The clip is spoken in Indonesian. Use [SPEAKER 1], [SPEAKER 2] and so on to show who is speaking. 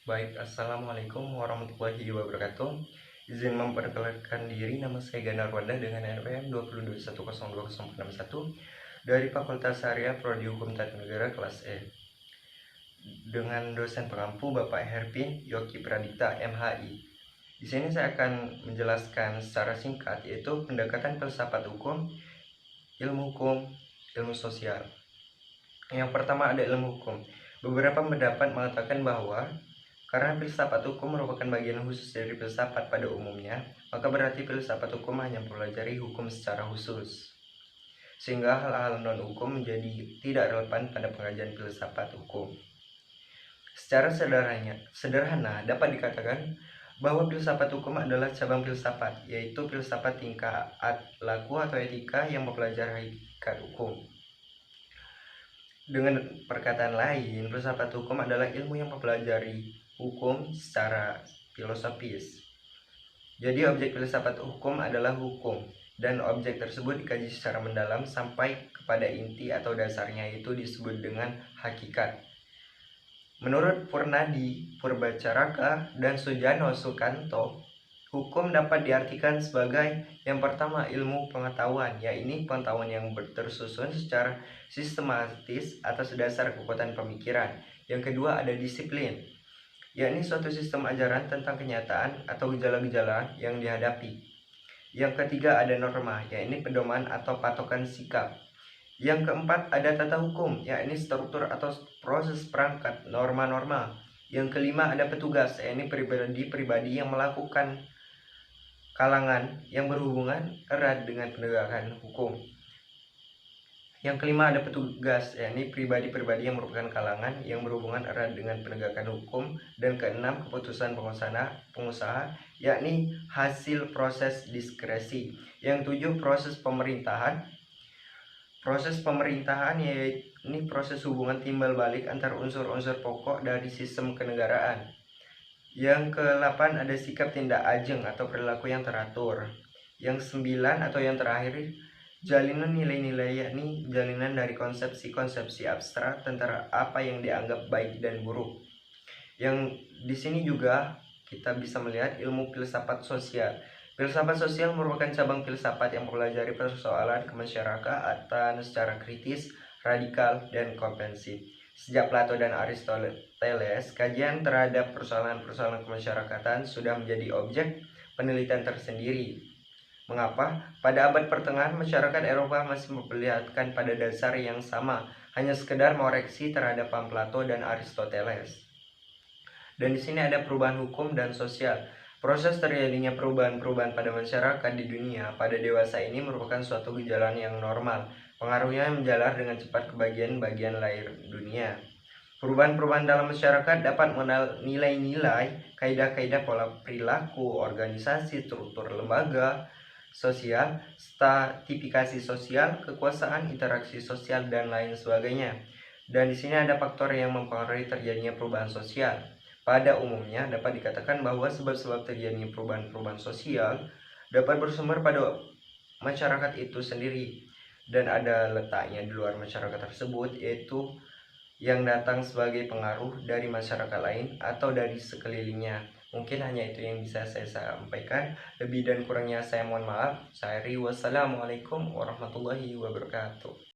[SPEAKER 1] Baik, Assalamualaikum warahmatullahi wabarakatuh. Izin memperkenalkan diri, nama saya Gana Rwanda dengan NPM 221020461 dari Fakultas Syariah Prodi Hukum Tata Negara kelas E. Dengan dosen pengampu Bapak Herpin Yoki Pradipta MHI. Di sini saya akan menjelaskan secara singkat yaitu pendekatan filsafat hukum, ilmu sosial. Yang pertama ada ilmu hukum. Beberapa pendapat mengatakan bahwa karena filsafat hukum merupakan bagian khusus dari filsafat pada umumnya, maka berarti filsafat hukum hanya mempelajari hukum secara khusus, sehingga hal-hal non-hukum menjadi tidak relevan pada pengajian filsafat hukum. Secara sederhana dapat dikatakan bahwa filsafat hukum adalah cabang filsafat, yaitu filsafat tingkat laku atau etika yang mempelajari hakikat hukum. Dengan perkataan lain, filsafat hukum adalah ilmu yang mempelajari hukum secara filosofis. Jadi objek filsafat hukum adalah hukum, dan objek tersebut dikaji secara mendalam sampai kepada inti atau dasarnya, itu disebut dengan hakikat. Menurut Purnadi Purbacaraka dan Sujano Sukanto, hukum dapat diartikan sebagai yang pertama ilmu pengetahuan, yaitu pengetahuan yang tersusun secara sistematis atas dasar kekuatan pemikiran. Yang kedua ada disiplin, yakni suatu sistem ajaran tentang kenyataan atau gejala-gejala yang dihadapi. Yang ketiga ada norma, yakni pedoman atau patokan sikap. Yang keempat ada tata hukum, yakni struktur atau proses perangkat norma-norma. Yang kelima ada petugas, yakni pribadi-pribadi yang melakukan kalangan yang berhubungan erat dengan penegakan hukum. Yang kelima ada petugas, yakni pribadi-pribadi yang merupakan kalangan yang berhubungan erat dengan penegakan hukum. Dan keenam keputusan pengusaha, yakni hasil proses diskresi. Yang tujuh proses pemerintahan. Proses pemerintahan yakni proses hubungan timbal balik antar unsur-unsur pokok dari sistem kenegaraan. Yang ke-8 ada sikap tindak ajeng atau perilaku yang teratur. Yang 9 atau yang terakhir jalinan nilai-nilai, yakni jalinan dari konsepsi-konsepsi abstrak tentang apa yang dianggap baik dan buruk. Yang di sini juga kita bisa melihat ilmu filsafat sosial. Filsafat sosial merupakan cabang filsafat yang mempelajari persoalan kemasyarakatan secara kritis, radikal, dan komprehensif. Sejak Plato dan Aristoteles, kajian terhadap persoalan-persoalan kemasyarakatan sudah menjadi objek penelitian tersendiri. Mengapa? Pada abad pertengahan, masyarakat Eropa masih memperlihatkan pada dasar yang sama, hanya sekedar mengoreksi terhadap paham Plato dan Aristoteles. Dan di sini ada perubahan hukum dan sosial. Proses terjadinya perubahan-perubahan pada masyarakat di dunia pada dewasa ini merupakan suatu gejala yang normal. Pengaruhnya menjalar dengan cepat ke bagian-bagian lain dunia. Perubahan-perubahan dalam masyarakat dapat mengenal nilai-nilai, kaidah-kaidah pola perilaku, organisasi, struktur lembaga sosial, stratifikasi sosial, kekuasaan, interaksi sosial, dan lain sebagainya. Dan di sini ada faktor yang mempengaruhi terjadinya perubahan sosial. Pada umumnya dapat dikatakan bahwa sebab-sebab terjadinya perubahan-perubahan sosial dapat bersumber pada masyarakat itu sendiri, dan ada letaknya di luar masyarakat tersebut, yaitu yang datang sebagai pengaruh dari masyarakat lain atau dari sekelilingnya. Mungkin hanya itu yang bisa saya sampaikan. Lebih dan kurangnya saya mohon maaf. Wassalamualaikum warahmatullahi wabarakatuh.